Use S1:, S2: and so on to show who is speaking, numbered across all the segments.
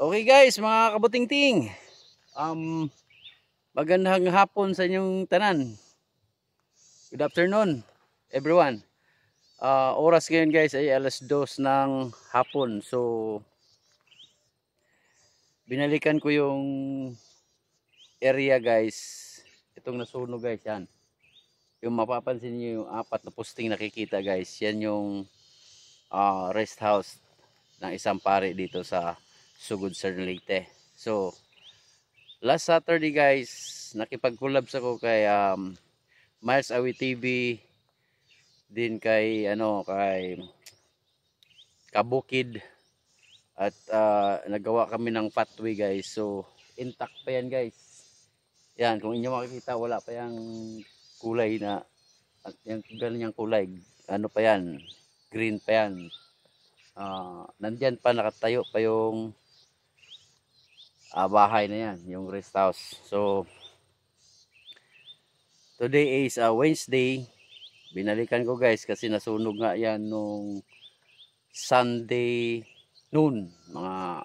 S1: Okay guys, mga kabutingting. Magandang hapon sa inyong tanan. Good afternoon everyone. Oras ngayon guys ay alas 2 ng hapon. So binalikan ko yung area guys. Itong nasunog guys yan. Yung mapapansin niyo yung apat na posting nakikita guys. Yan yung rest house ng isang pare dito sa Sugod, Southern Leyte. So last Saturday guys, nakipag-collabs ako kay Miles Awi TV, din kay kay Kabukid, at nagawa kami ng pathway guys. So intact pa yan guys. Yan, kung inyo makikita, wala pa yung kulay na yung ganyang kulay. Ano pa yan? Green pa yan. Nandyan pa, nakatayo pa yung bahay na yan, yung rest house. So today is Wednesday. Binalikan ko guys kasi nasunog nga yan nung Sunday noon, mga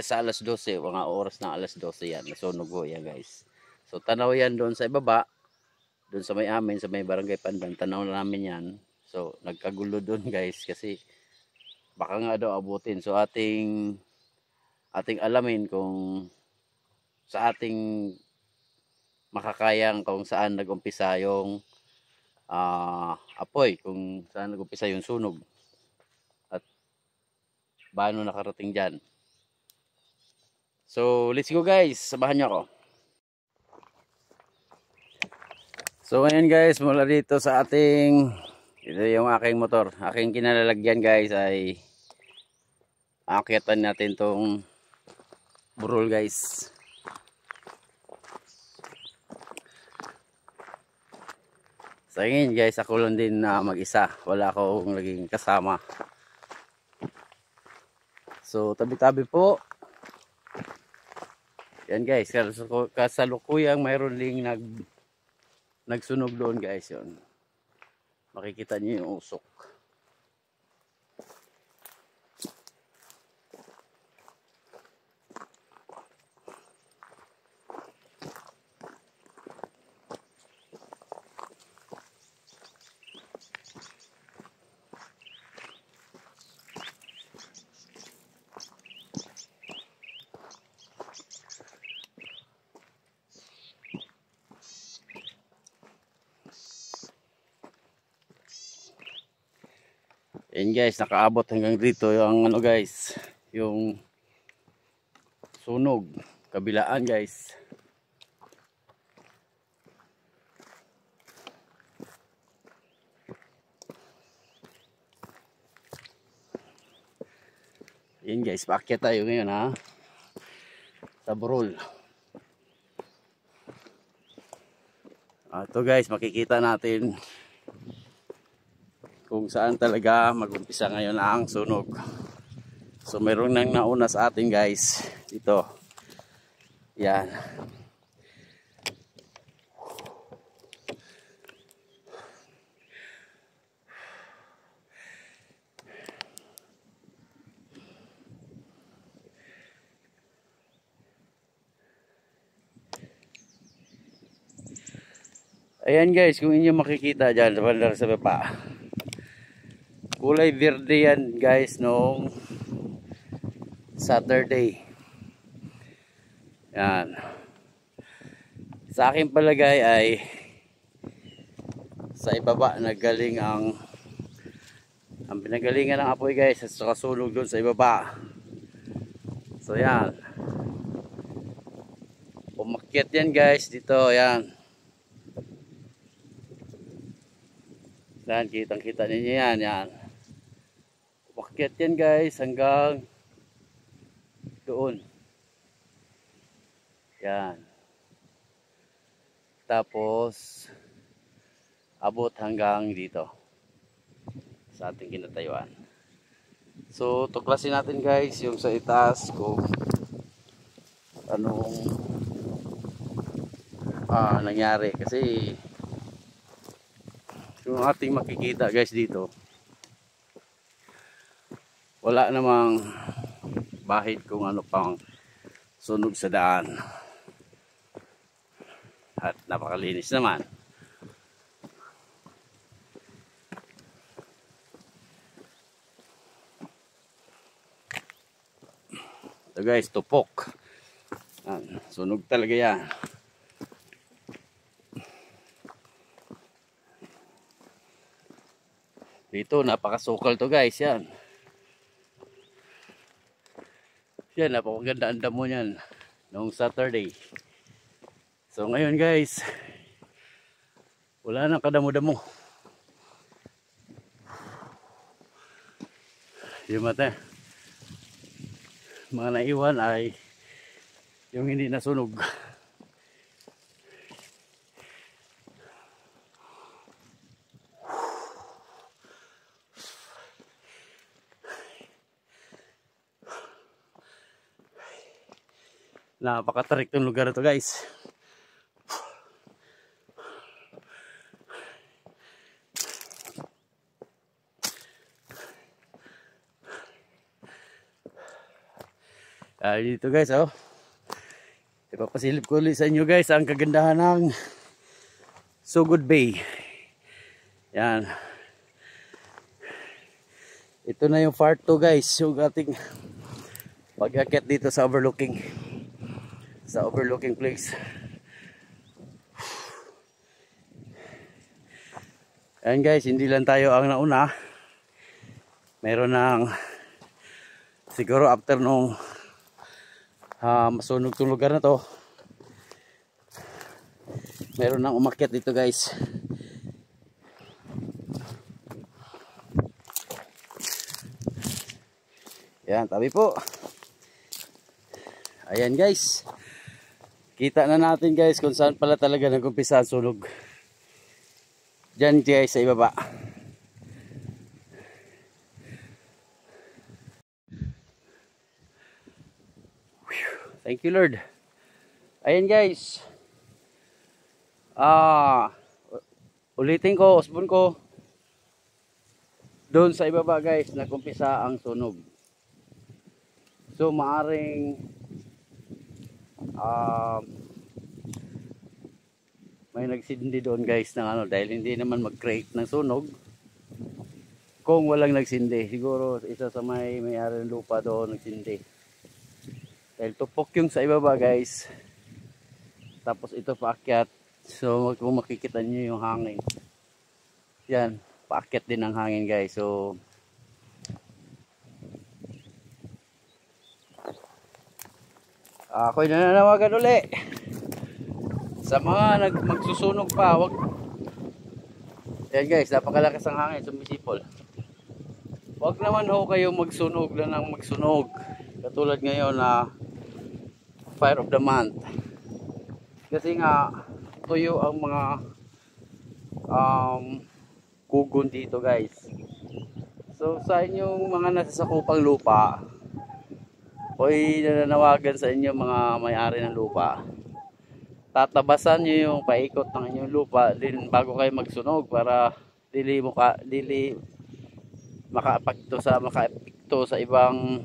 S1: sa alas 12, mga oras na alas 12 yan, nasunog ko yan guys. So tanaw yan doon sa ibaba, doon sa may amin, sa may barangay Pandan, tanaw na namin yan. So nagkagulo doon guys kasi baka nga daw abutin. So ating alamin kung sa ating makakayang kung saan nagumpisa yung apoy, kung saan nagumpisa yung sunog at paano nakarating dyan. So let's go guys, samahan nyo ako. So ngayon guys, mula dito sa ito yung aking motor, aking kinalalagyan guys, ay aakyatan natin tong burol guys. Sa ngayon guys, ako lang din na mag-isa, wala akong naging kasama. So tabi-tabi po yan guys, kasalukuyang mayroon ding nagsunog doon guys. Yun, makikita niyo yung usok. Ayan guys, nakaabot hanggang dito yung guys, yung sunog kabilaan guys. Ayan guys, paakyat tayo ngayon sa burol. Ito guys, makikita natin kung saan talaga mag-umpisa ngayon ang sunog. So mayroon nang nauna sa atin guys dito. Yan. Ayan guys, kung inyo makikita dyan sa baba, kulay verde yan guys noong Saturday. Yan. Sa aking palagay ay sa ibaba nagaling ang pinagalingan ng apoy guys, at sunog doon sa ibaba. So yan, umakyat yan guys dito. Yan, yan, kitang kita ninyo yan. Yan, umakyat yan guys hanggang doon. Yan, tapos abot hanggang dito sa ating kinatayuan. So tuklasin natin guys yung sa itaas kung anong nangyari, kasi yung ating makikita guys dito, wala namang bahid kung ano pang sunog sa daan. At napakalinis naman. Ito guys, tupok. Sunog talaga yan. Dito napakasukal to guys, yan. Yan, napakaganda ang damo niyan noong Saturday. So ngayon guys, wala nang kadamo-damo. Yung mata, mga naiwan ay yung hindi nasunog. Napakatarik tong lugar na to guys. Dito guys, oh. Ipapasilip ko ulit sa inyo guys ang kagandahan ng Sugod Bay. Yan. Ito na yung part 2 guys, yung ating pag-akit dito sa overlooking place. Ayan guys, hindi lang tayo ang nauna. Meron ng siguro after nung masunog tong lugar na to, meron nang umakyat dito guys. Yan, tabi po. Ayan guys, kita na natin guys kung saan pala talaga nag-umpisa ang sunog. Diyan guys sa ibaba. Thank you Lord. Ayan guys. Ulitin ko, usbon ko. Doon sa ibaba guys, nag-umpisa ang sunog. So maaring may nagsindi doon guys ng ano, dahil hindi naman mag-create ng sunog kung walang nagsindi. Siguro isa sa may-ari ng lupa doon nagsindi. Dahil tupok yung sa ibaba guys. Tapos ito paakyat. So kung makikita nyo yung hangin. Yan, paakyat din ang hangin guys. So ako'y nananawagan uli sa mga magsusunog pa. Wag. Yan guys, napakalakas ang hangin, sumisipol. Wag naman ho kayo magsunog lang ng magsunog. Katulad ngayon na Fire of the Month. Kasi nga tuyo ang mga kugon dito guys. So sa inyong mga nasasakupang lupa, ako'y nananawagan sa inyo mga may-ari ng lupa, tatabasan nyo yung paikot ng inyong lupa din bago kayo magsunog para dili makaapekto sa ibang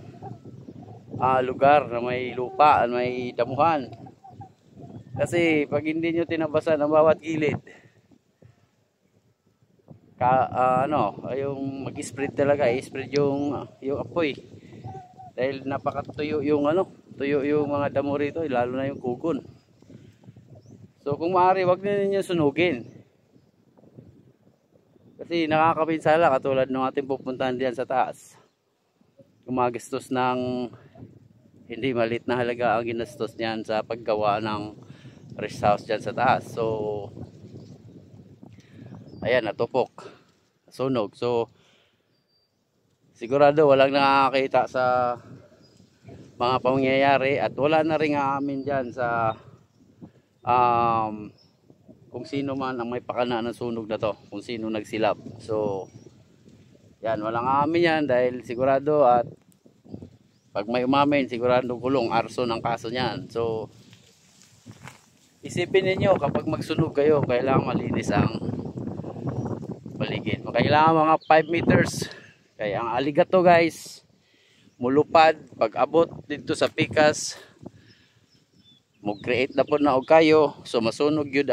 S1: lugar na may lupa, may damuhan. Kasi pag hindi nyo tinabasan ang bawat gilid, yung mag-spread talaga, i-spread yung apoy. Dahil napakatuyo yung tuyo yung mga damo rito, lalo na yung kugon. So kung maaari, wag na ninyo sunugin. Kasi nakakapinsala katulad ng ating pupuntahan diyan sa taas. Gumagastos ng hindi maliit na halaga ang ginastos niyan sa paggawa ng rest house diyan sa taas. So ayan, natupok, sunog. So sigurado walang nakakita sa mga pangyayari at wala na rin amin dyan sa kung sino man ang may pakana ng sunog na to, kung sino nagsilap. So yan, walang amin yan dahil sigurado, at pag may umamin sigurado kulong, arson ang kaso niyan. So isipin ninyo, kapag magsunog kayo, kailangan malinis ang paligid. Kailangan mga 5 meters. Kaya ang aligato guys, mulupad pag abot dito sa pikas mo-create na po na og kayo, so masunog yun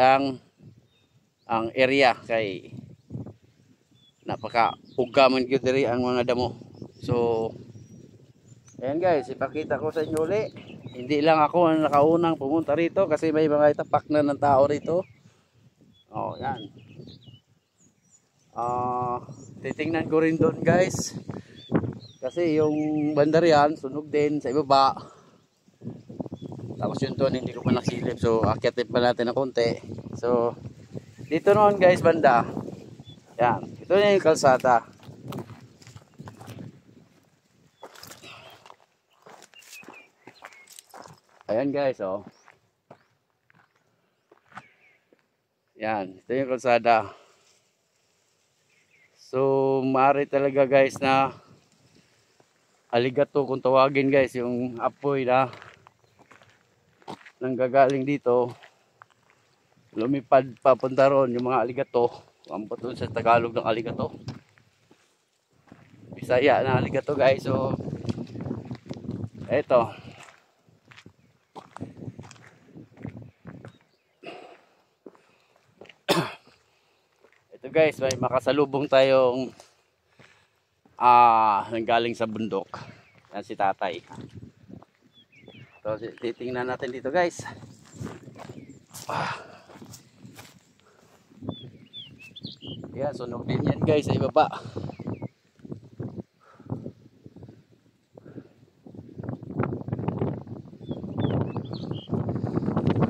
S1: ang area kay napaka ugaman gyud diri ang mga damo. So ayan guys, ipakita ko sa inyo uli. Hindi lang ako ang nakaunang pumunta rito kasi may mga itapak na ng tao rito. Oh, yan. Titingnan ko rin doon guys. Kasi yung bandarian sunog din sa ibaba. Tapos yun doon hindi ko pa nasilip. So akyatin pa natin ng konti. So dito noon guys banda. Yan. Ito na yung kalsada. Ayan guys, oh. Yan, ito yung kalsada. So, maaari talaga guys na aligato kung tawagin guys, yung apoy na nanggagaling dito. Lumipad papunta ron yung mga aligato. Ang doon sa Tagalog ng aligato. Bisaya na aligato guys. So, eto. Ito guys, may makasalubong tayong nanggaling sa bundok. Yan si tatay. So, titingnan natin dito guys. Yan, sunog din yan guys sa ibaba.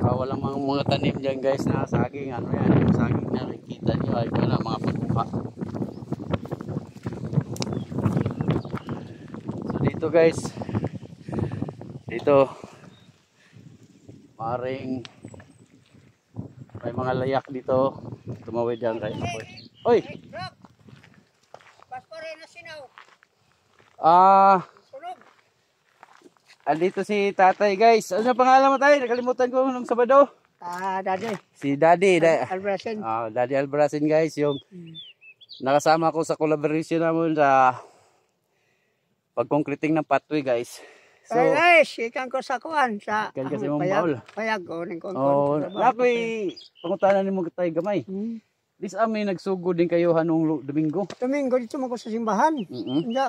S1: Walang mga tanim dyan guys na saging. Ano yan, yung saging na nakikita nyo ay mga pagkuha. So dito guys, dito maring may mga layak dito. Tumawid dyan kayo. Oy!
S2: Paspore na sinaw. Sunog.
S1: Andito si tatay guys. Ano pangalan mo tayo? Nakalimutan ko nung Sabado.
S2: Daddy.
S1: Si Daddy.
S2: Albrasin.
S1: Daddy Albrasin guys. Yung nakasama ko sa collaboration namin sa pagkonkreting ng pathway guys.
S2: So, guys, ikan ko sa kuwan. Sa
S1: ikan kasi mong baul.
S2: Payag ko.
S1: Ako'y pangutanan ni mo tayo gamay. This amin nagsugo din kayo hanong Domingo.
S2: Domingo dito mo ko sa simbahan.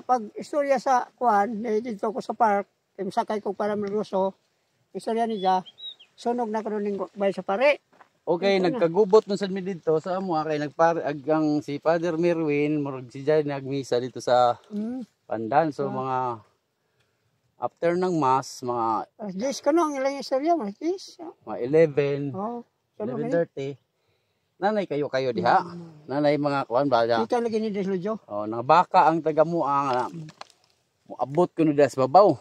S2: Pag istorya sa kuwan, dito ko sa park, sakay ko para maluso. Istorya niya, sunog na ko rin bay sa pare.
S1: Okay, nagkagubot nun sa dito sa amo kay nagparagang si Father Merwin, murag si Jay nagmisa dito sa Pandan. So mga after ng mass, mga
S2: 10 ka no, ang ilang istorya, mga 10.
S1: Mga 11, 11:30. Nanay kayo diha. Nanay mga kuan ba diha.
S2: Ikaw lagi ni Deslojo.
S1: Nang baka ang tagamo ang abot kuno das babaw.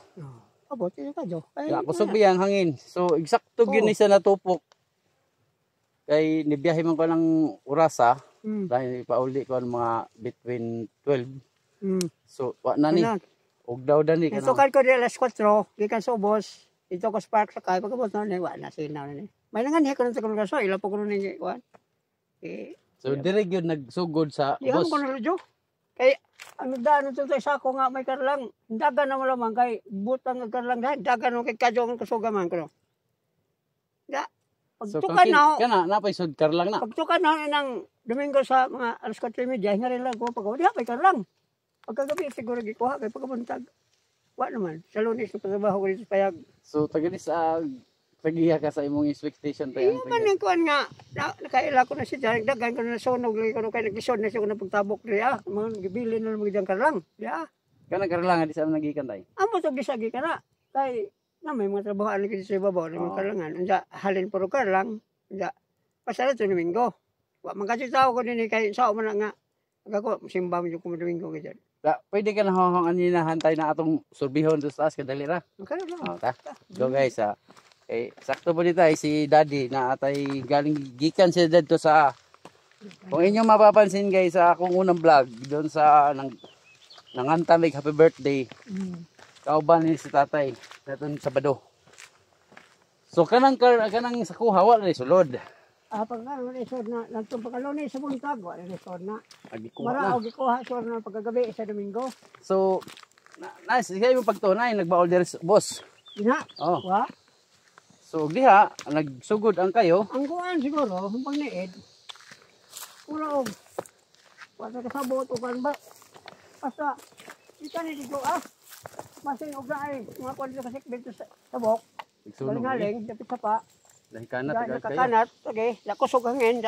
S2: Abot ito ka jo.
S1: Ya kusog biyang hangin. So eksakto gyud ni sa natupok. Kay nibiyahe man ko ng orasa. Dahil ipauli ko mga between 12. So wa na ni. Og daw dani kana.
S2: Ito ko di alas 4, gikan sa ubos. Ito ko spark sa kay pagabot na ni wa na sinaw ni. May nangan ko sa kaso ila po ko ni kuan.
S1: So dire gyud nagsugod sa
S2: ubos.
S1: ubos.
S2: Ko na radyo. Kay ang daan to sa ko nga may karlang dagan na malamang kay butang ang karlang dagan mo kay kadyo ang kasugaman ko. Da pagtukan na
S1: kana napay sud karlang na.
S2: Pagtukan na ng Domingo sa mga alas 4:30 nga rin lang ko pag di pa karlang. Pagkagabi siguro gikuha kay pagkabuntag. Wa naman. Sa Lunes ko trabaho ko dito payag.
S1: So tagalis tagiya ka sa imong expectation tayo.
S2: Iya man ang kuan nga nakaila ko na siya dagan ko na sunog lagi ko kay naglisod na siya ko na pagtabok diya. Mga gibili na mga diyang karlang. Diya.
S1: Kana karlang di sa nagikan tay.
S2: Amo to gisagi kana. Kay na may mga trabaho lagi sa ibabaw ng karlangan. Unsa halin puro karlang. Unsa pasara to Domingo. Wa man kasi tao ko din kay sao man nga. Ako simba mo yung Domingo kay diyan.
S1: Pwede ka na hangan na hantay na atong surbihon sa taas kadali ra.
S2: Okay lang.
S1: Go guys sakto po dito si Daddy na atay galing gikan siya dito sa kung inyong mapapansin guys sa akong unang vlog doon sa nanganta like happy birthday. Kauban ni si tatay natun Sabado. So kanang sa kuha wala ni sulod.
S2: Pag lisod na nagtumpakalones sa buntag wala lisod na.
S1: Agikuha na.
S2: Mara og gikuha sor na pagkagabi sa Domingo.
S1: So nice, kaya yung pagtunay nagbaol diri boss.
S2: Ina.
S1: Oh.
S2: Wa.
S1: So diha nagsugod ang kayo.
S2: Ang kuan siguro, ang pagniid. Pura og. Wala ka sabot o kan ba? Basta, ika ni dito Masin og ay, mga kuan dito kasi dito sa tabok.
S1: Nagsunog.
S2: Galing, dapit sa pa.
S1: Lahi kanat kayo.
S2: Kakanat, okay. Lakusog hangin.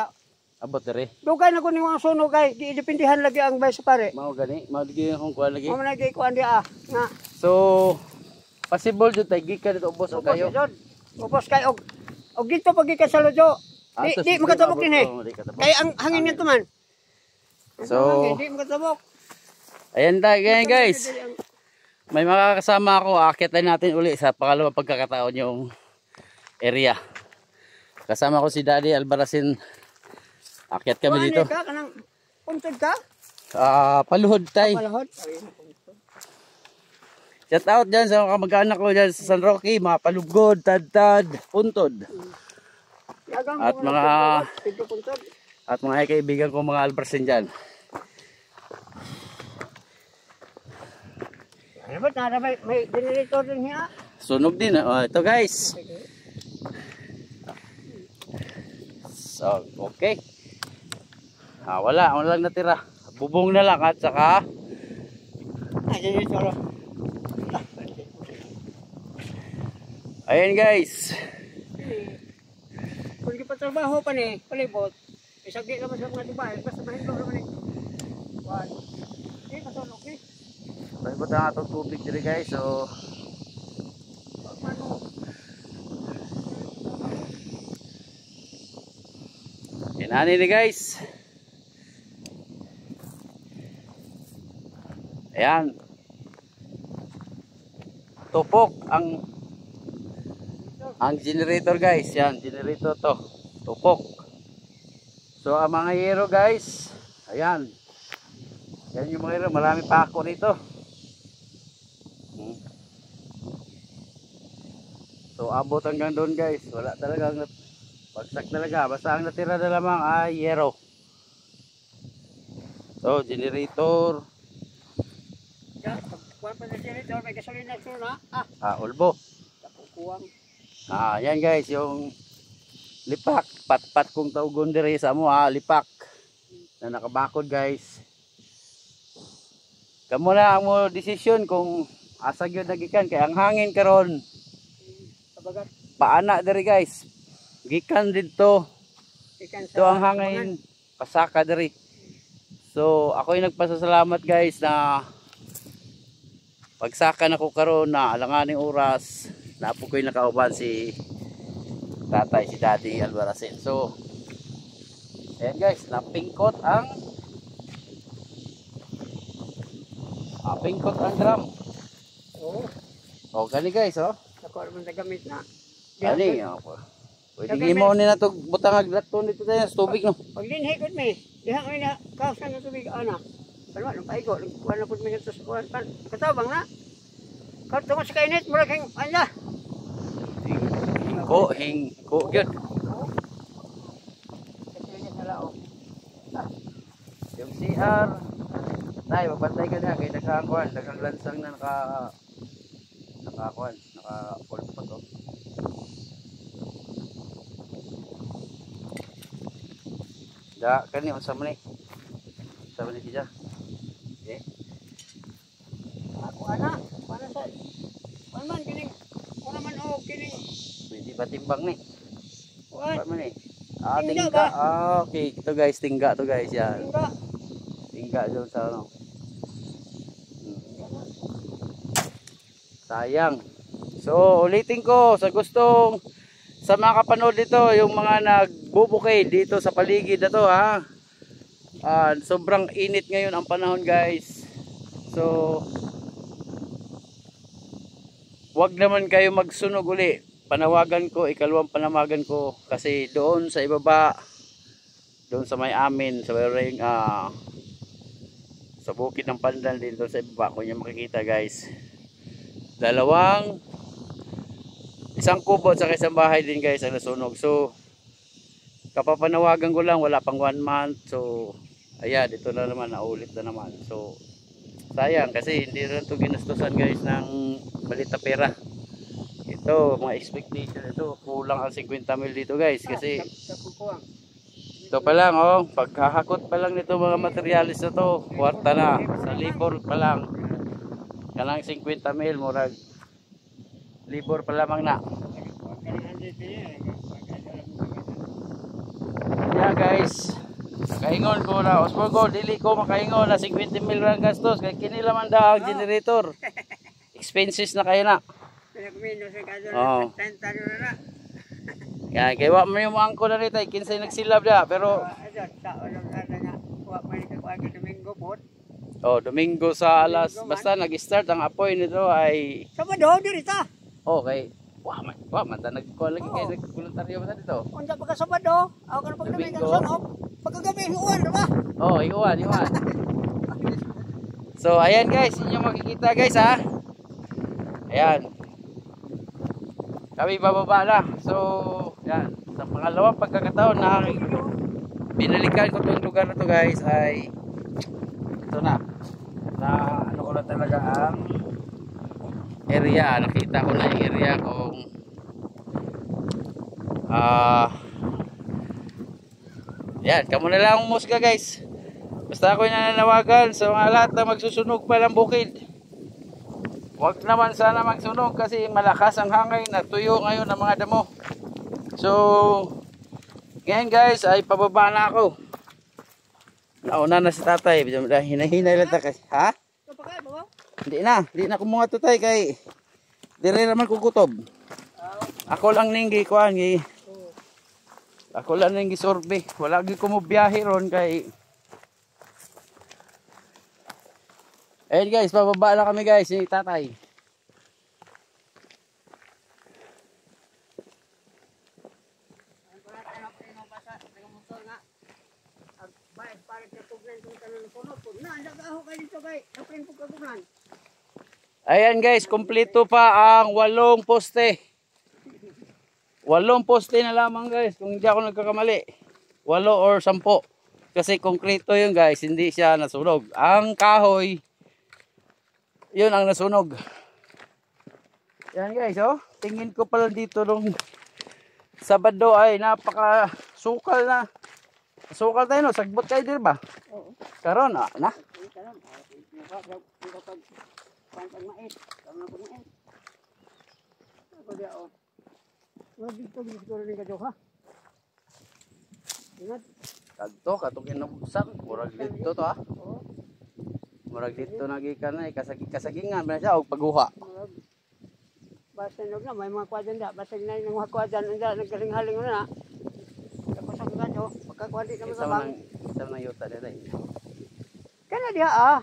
S1: Abot dere.
S2: Dugay na ko ni mga sunog kay giidepindihan lagi ang bay sa pare.
S1: Mao gani, mao di akong kuan lagi.
S2: Mo na gi kuan dia nga.
S1: So possible jud tay gikan dito ubos o kayo.
S2: Ubos kay og dito pag gikan sa lojo. Di makatabok din Kay ang hangin nito man.
S1: So
S2: di makatabok.
S1: ayan ganyan guys. May makakasama ako, aakyatan natin uli sa pangalawang pagkakataon yung area. Kasama ko si Daddy Albaracin. Akyat kami dito.
S2: Ka kanang puntod ka?
S1: Paluhod tay.
S2: Paluhod.
S1: Shout out dyan sa mga kamag-anak ko dyan sa San Roque, mga palugod, tad-tad, puntod. At mga kaibigan ko mga Albaracin dyan.
S2: Ano ba? May generator din niya.
S1: Sunog din. Ito guys. So, okay. Wala lang natira. Bubong na lang at saka
S2: Generator.
S1: ayan guys.
S2: Kung di pa trabaho pa ni, palibot. Isagdi naman sa mga tibay. Basta mahintong naman ni. Wala. Hindi, kasunok eh.
S1: Palibot ang atong tubig dito guys. So, inani ni guys. Ayan. Tupok ang generator guys. Yan, generator to. Tupok. So ang mga hero guys, ayan. Yan yung mga hero, marami pa ako dito. So abot hanggang doon guys. Wala talagang bagsak talaga. Basta ang natira na lamang ay hero. So generator.
S2: Kuwan pa sa generator, may gasolina na.
S1: Ulbo.
S2: Kuwang.
S1: Yan guys, yung lipak. Pat-pat kong taugon diri sa mo lipak. Na nakabakod guys. Kamo na ang mo desisyon kung asa gyud nagikan kay ang hangin karon. Paana diri guys. Gikan dito. Ito ang hangin pasaka diri. So ako yung nagpasalamat guys na pagsaka na ko karon na alanganing oras na po ko'y nakauban si tatay, si Daddy Albaracin. So ayan guys, napingkot ang drum. Oh gani guys
S2: Ako naman nagamit na.
S1: Ani pwede mo ni na to butang aglaton dito tayo sa tubig no.
S2: Pag dinhikot mi, diha ko na kaos ng tubig ana. Pero ano paigo, kuan na pud mi sa kuan pan. Katabang na. Kung tungo sa kainit, mura kang anya.
S1: Hingko gyud. Yung CR tay mabantay ka na kay nakakuan, naglansang na nakakuan, naka-hold pa to. Kani unsa man ni? Sa man siya. Okay.
S2: Ako ana, para sa man kining ora man kining
S1: Pwede ba timbang ni?
S2: kuan.
S1: Ba man ni?
S2: Tingga
S1: Tingga.
S2: ba?
S1: Okay, ito guys, tingga to guys yan.
S2: Tingga.
S1: Tingga doon sa ano. Sayang. So, ulitin ko sa gustong sa mga kapanood dito, yung mga nagbubukid dito sa paligid na to ha. Sobrang init ngayon ang panahon guys. So, wag naman kayo magsunog uli. Panawagan ko, ikalawang panamagan ko kasi doon sa ibaba, doon sa may amin, sa ring sa bukid ng Pandan din doon sa ibaba, kung nyo makikita guys. Isang kubo at isang bahay din guys ang nasunog. So kapapanawagan ko lang, wala pang 1 month. So ayan, dito na naman, naulit na naman. So sayang kasi hindi na ito ginastusan guys ng balita pera. Ito, mga expectation ito, kulang ang 50 mil dito guys kasi ito pa lang oh, pagkahakot pa lang nito mga materialis na to, kwarta na, sa labor pa lang. Kanang 50 mil, murag labor pa lamang na. Yeah guys, nakaingon ko na, Osborne ko, dili ko makaingon na 50 mil lang gastos, kaya kinilaman daw ang generator. Expenses na kayo na. Oh. Kaya wa man yung angko na rito, kinsay nagsilab da, pero oh, Domingo sa alas, basta nag-start ang apoy nito ay
S2: Sabado dirita.
S1: okay. Wa man ta nagkuha lagi kay nagvoluntaryo ba dito.
S2: Unsa pagka Sabado, ako na pagdamay kan sunod. Pagkagabi huwan ba?
S1: Oh, iwan. So ayan guys, inyo makikita guys ha. Ayan. Kami bababa na. So, yan. Sa pangalawang pagkakataon na binalikan ko itong lugar na to guys ay ito na. Na ano ko na talaga ang area. Nakita ko na yung area kung yan. Kamo na lang musga guys. Basta ako yung nananawagan sa mga lahat na magsusunog pa ng bukid. Huwag naman sana magsunog kasi malakas ang hangin at tuyo ngayon ng mga damo. So, ngayon guys ay pababa na ako. Nauna na si tatay. Hinahinay lang tayo. Ha? Hindi na kumuha to tayo kay dire naman kukutob. Ako lang ning gikuan gi. Ako lang ning gisorbe. Wala gi ko mo biyahe ron kay ayun guys, pababa na kami guys, ni tatay. Ayan guys, kompleto pa ang 8 poste. 8 poste na lamang guys, kung hindi ako nagkakamali. 8 or 10. Kasi konkreto yun guys, hindi siya nasunog. Ang kahoy yun ang nasunog. Yan guys, oh. Tingin ko pala dito nung Sabado ay napaka sukal na. Sukal tayo no, sagbot kayo din ba? Oo. Karon na. Katong inubsan, murag dito to ha. Murag dito nagikan na kasagingan ba siya og pagguha.
S2: Basta na may mga kwadyan da, basta na yung mga kwadyan da naghaling-haling na. Tapos ang ganyo, pagkakwadi kami sa bang.
S1: Isa nang yuta dito.
S2: Kana dia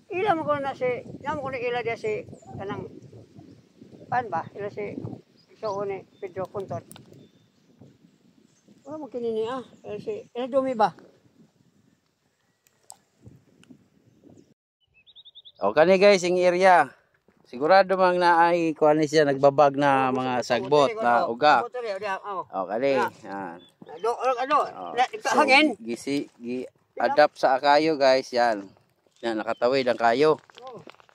S2: ila mo ko na si, namo ko na ila dia si kanang pan ba? Ila si Soone Pedro Puntot. Wala mo kinini ila dumi ba?
S1: O kani guys, yung area. Sigurado mang naay kuan siya nagbabag na mga sagbot na uga. O kani. Yan.
S2: Hangin.
S1: Adapt sa kayo guys, yan. Yan nakatawid ang kayo.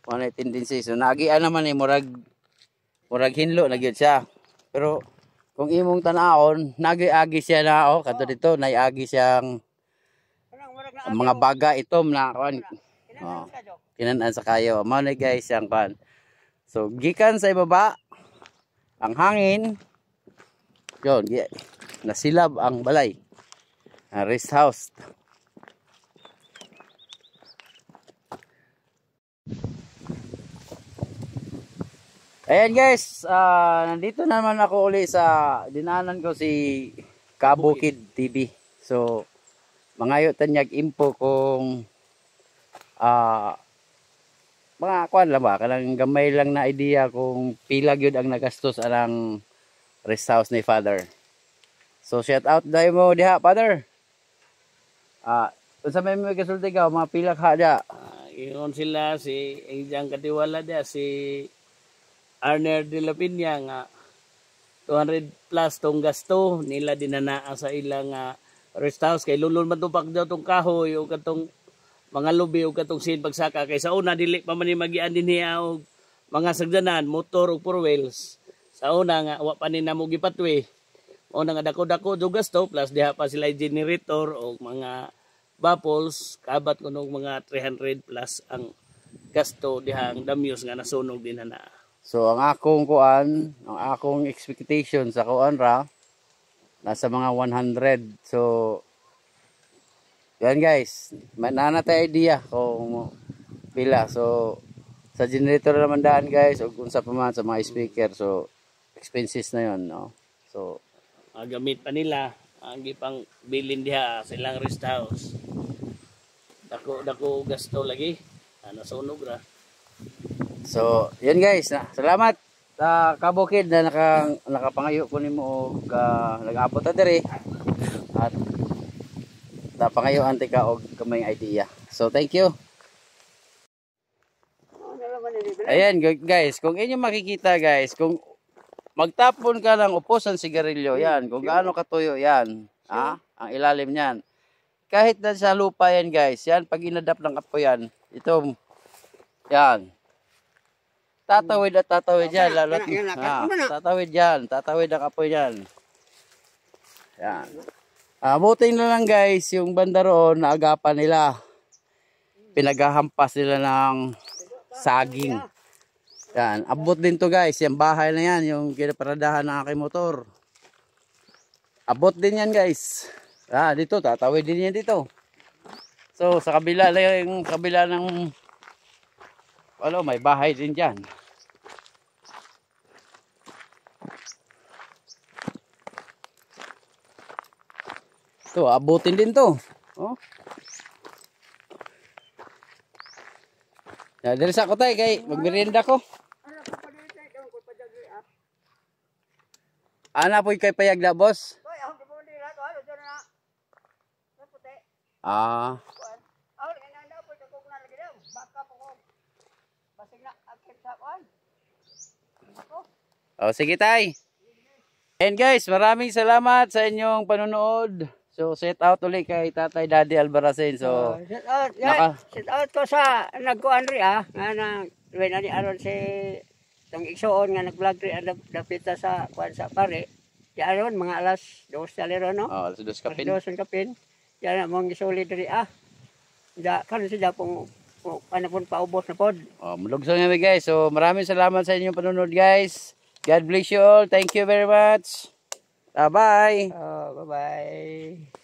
S1: Wala tendency. So nagian naman murag hinlo na gyud siya. Pero kung imong tan-aon, nagi-agi siya na kadto dito, naiagi siyang mga baga itom na kuan. Kinanaan sa kayo. Mao na guys yang kan. So gikan sa ibaba ang hangin. Yon, nasilab ang balay. Rest house. Ayan guys, nandito naman ako uli sa dinanan ko si Kabukid TV. So mangayo tanyag info kung mga kuan lang ba, kanang gamay lang na idea kung pila gyud ang nagastos anang rest house ni Father. So shout out dai mo diha Father. Unsa may mga kasulti ka mga pila ka dia?
S3: Ingon sila si iyang katiwala dia si Arner de la Piña nga 200 plus tong gasto nila dinanaa sa ilang rest house kay lulon man tupak daw tong kahoy o katong mga lubi o katong sin pagsaka kay sa una dili pa man ni magian din niya og mga sagdanan motor o four wheels Sa una nga wa pa ni namo gipatwi. Una nga dako-dako do gasto plus diha pa sila generator o mga baffles kabat kuno mga 300 plus ang gasto diha ang damyos nga nasunog din na.
S1: So ang akong kuan, ang akong expectation sa kuan ra nasa mga 100. So yan guys, mananatay idea kung pila. So sa generator naman daan guys o kung sa paman sa mga speaker. So expenses na yon, no. So
S3: Gamit pa nila ang gipang bilin diha sa ilang rest house. Dako gasto lagi. Nasunog ra.
S1: So, yan guys. Salamat sa kabukid na nakapangayo ko nimo og nag-abot ta diri. At napangayo ante ka og kamay idea. So, thank you. Ayan guys, kung inyo makikita guys, kung magtapon ka ng upusan sigarilyo, yan, kung gaano katuyo yan, ang ilalim niyan. Kahit na sa lupa yan guys, yan, pag inadap ng apoy yan, ito, yan. Tatawid at tatawid yan. Tatawid ang apoy yan. Yan. Buting na lang guys, yung banda roon, naagapan nila. Pinaghahampas nila ng saging. Yan. Abot din to guys, yung bahay na yan, yung kinaparadahan ng aking motor. Abot din yan guys. Dito, tatawid din yan dito. So, sa kabila lang, yung kabila ng may bahay din dyan. Ito, abutin din to. Oh. Dali sa ko tayo, kay magmerienda ko. Ana po kay payag na, boss? Sige tay. And guys, maraming salamat sa inyong panonood. So set out ulit kay Tatay Daddy Albarracin. So
S2: set out ko sa nagkuan ri nga na when ani aron si tong igsoon nga nag-vlog ri dapita sa kuan sa pare. Ya aron mga alas 2 talero no.
S1: alas 2 kapin.
S2: Alas 2 kapin. Ya na mong gisulid ri Da kan si Japong ano pun paubos na pod.
S1: Mulugso nga guys. So maraming salamat sa inyong panonood guys. God bless you all. Thank you very much. Bye-bye.
S2: Bye-bye.